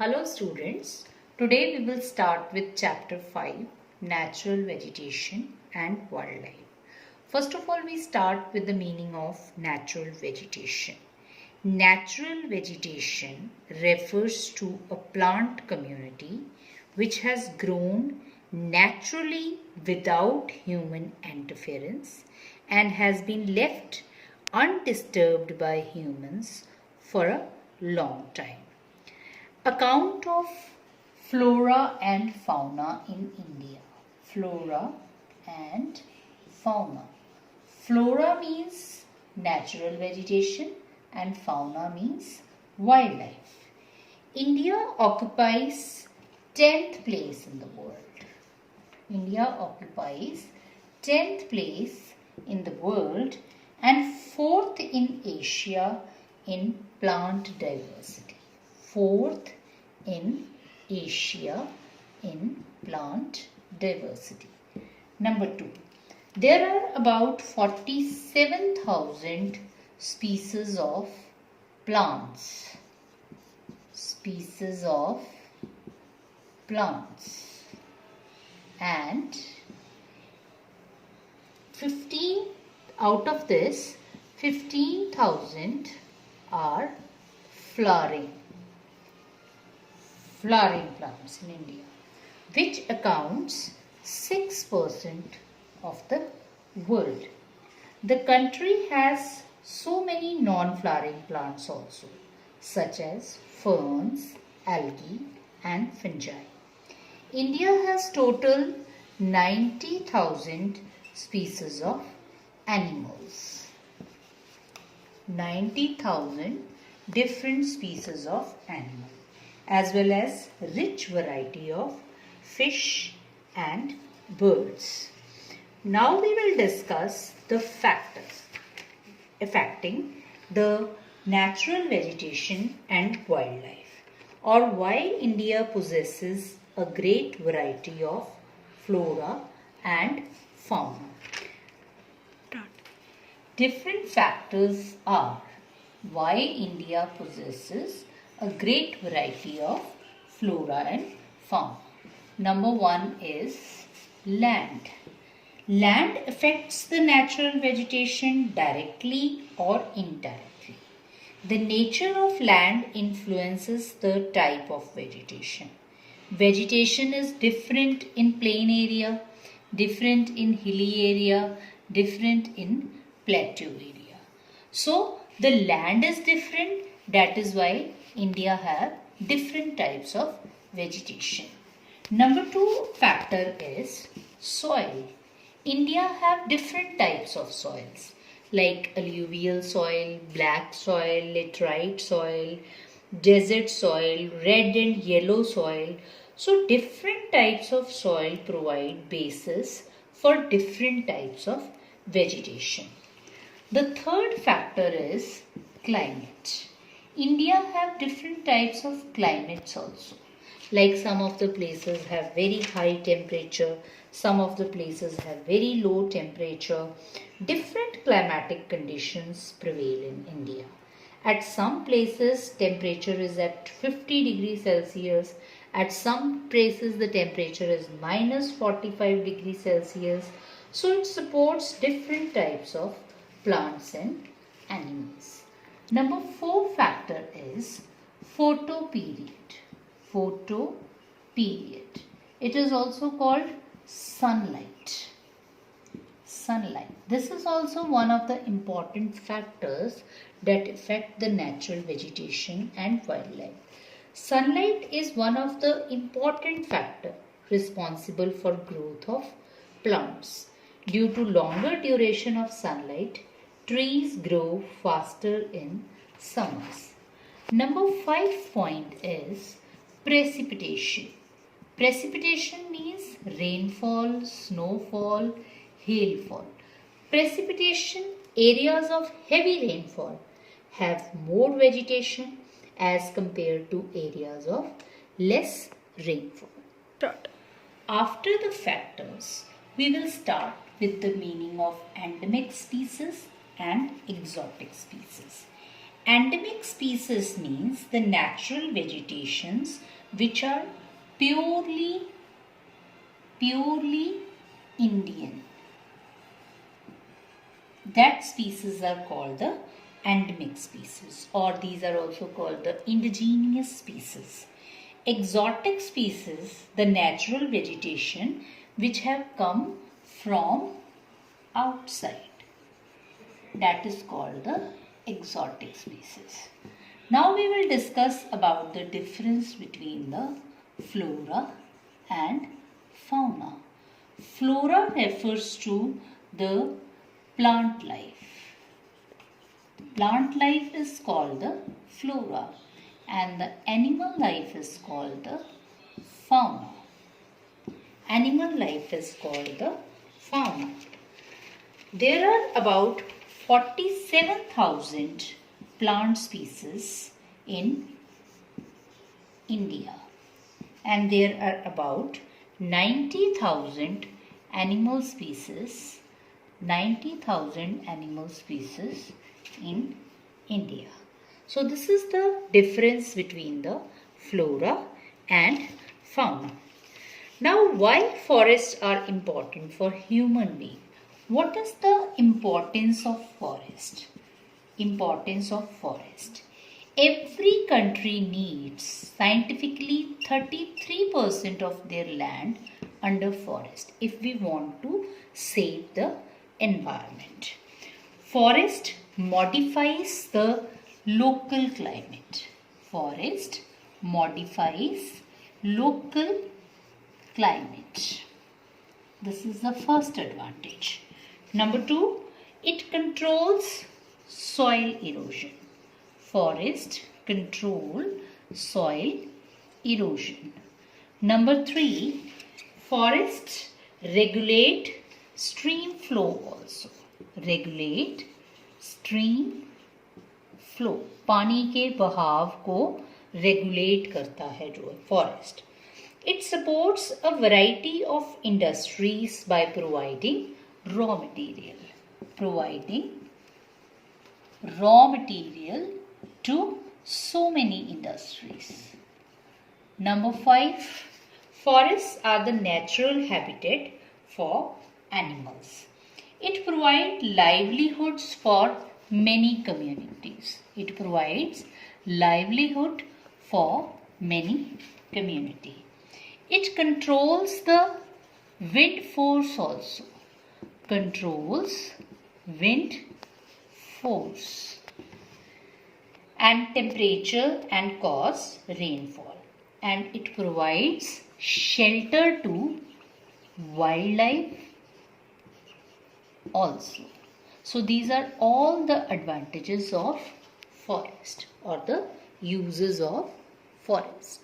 Hello students, today we will start with chapter 5 Natural Vegetation and Wildlife. First of all, we start with the meaning of natural vegetation. Natural vegetation refers to a plant community which has grown naturally without human interference and has been left undisturbed by humans for a long time. Account of flora and fauna in India. Flora and fauna. Flora means natural vegetation and fauna means wildlife. India occupies 10th place in the world. India occupies 10th place in the world and 4th in Asia in plant diversity. 4th in Asia in plant diversity. Number 2. There are about 47,000 species of plants. Species of plants. And 15 out of this, 15,000 are flowering plants in India, which accounts 6% of the world. The country has so many non-flowering plants also, such as ferns, algae and fungi. India has total 90,000 species of animals. 90,000 different species of animals, as well as rich variety of fish and birds. Now we will discuss the factors affecting the natural vegetation and wildlife, or why India possesses a great variety of flora and fauna. Different factors are why India possesses a great variety of flora and fauna. Number 1 is land. Land affects the natural vegetation directly or indirectly. The nature of land influences the type of vegetation. Vegetation is different in plain area, different in hilly area, different in plateau area. So the land is different, that is why India have different types of vegetation. Number 2 factor is soil. India have different types of soils like alluvial soil, black soil, laterite soil, desert soil, red and yellow soil. So different types of soil provide basis for different types of vegetation. The third factor is climate. India have different types of climates also. Like some of the places have very high temperature, some of the places have very low temperature. Different climatic conditions prevail in India. At some places temperature is at 50 degrees Celsius. At some places the temperature is minus 45 degrees Celsius. So it supports different types of plants and animals. Number 4 factor is photoperiod. Photoperiod. It is also called sunlight. Sunlight. This is also one of the important factors that affect the natural vegetation and wildlife. Sunlight is one of the important factors responsible for growth of plants. Due to longer duration of sunlight, trees grow faster in summers. Number 5 point is precipitation. Precipitation means rainfall, snowfall, hailfall. Precipitation areas of heavy rainfall have more vegetation as compared to areas of less rainfall. After the factors, we will start with the meaning of endemic species and exotic species. Endemic species means the natural vegetations which are purely Indian. That species are called the endemic species, or these are also called the indigenous species. Exotic species, the natural vegetation which have come from outside. That is called the exotic species. Now we will discuss about the difference between the flora and fauna. Flora refers to the plant life. Plant life is called the flora and the animal life is called the fauna. Animal life is called the fauna. There are about 47,000 plant species in India and there are about 90,000 animal species in India. So this is the difference between the flora and fauna. Now why forests are important for human being? What is the importance of forest? Every country needs scientifically 33% of their land under forest if we want to save the environment. Forest modifies the local climate. This is the first advantage. Number 2, it controls soil erosion. Forest control soil erosion. Number 3, forests regulate stream flow also. पानी के बहाव को regulate करता है जो forest. It supports a variety of industries by providing raw material to so many industries. Number 5, forests are the natural habitat for animals. It provides livelihoods for many communities. It controls the wind force also. And temperature and cause rainfall. And it provides shelter to wildlife also. So these are all the advantages of forest or the uses of forest.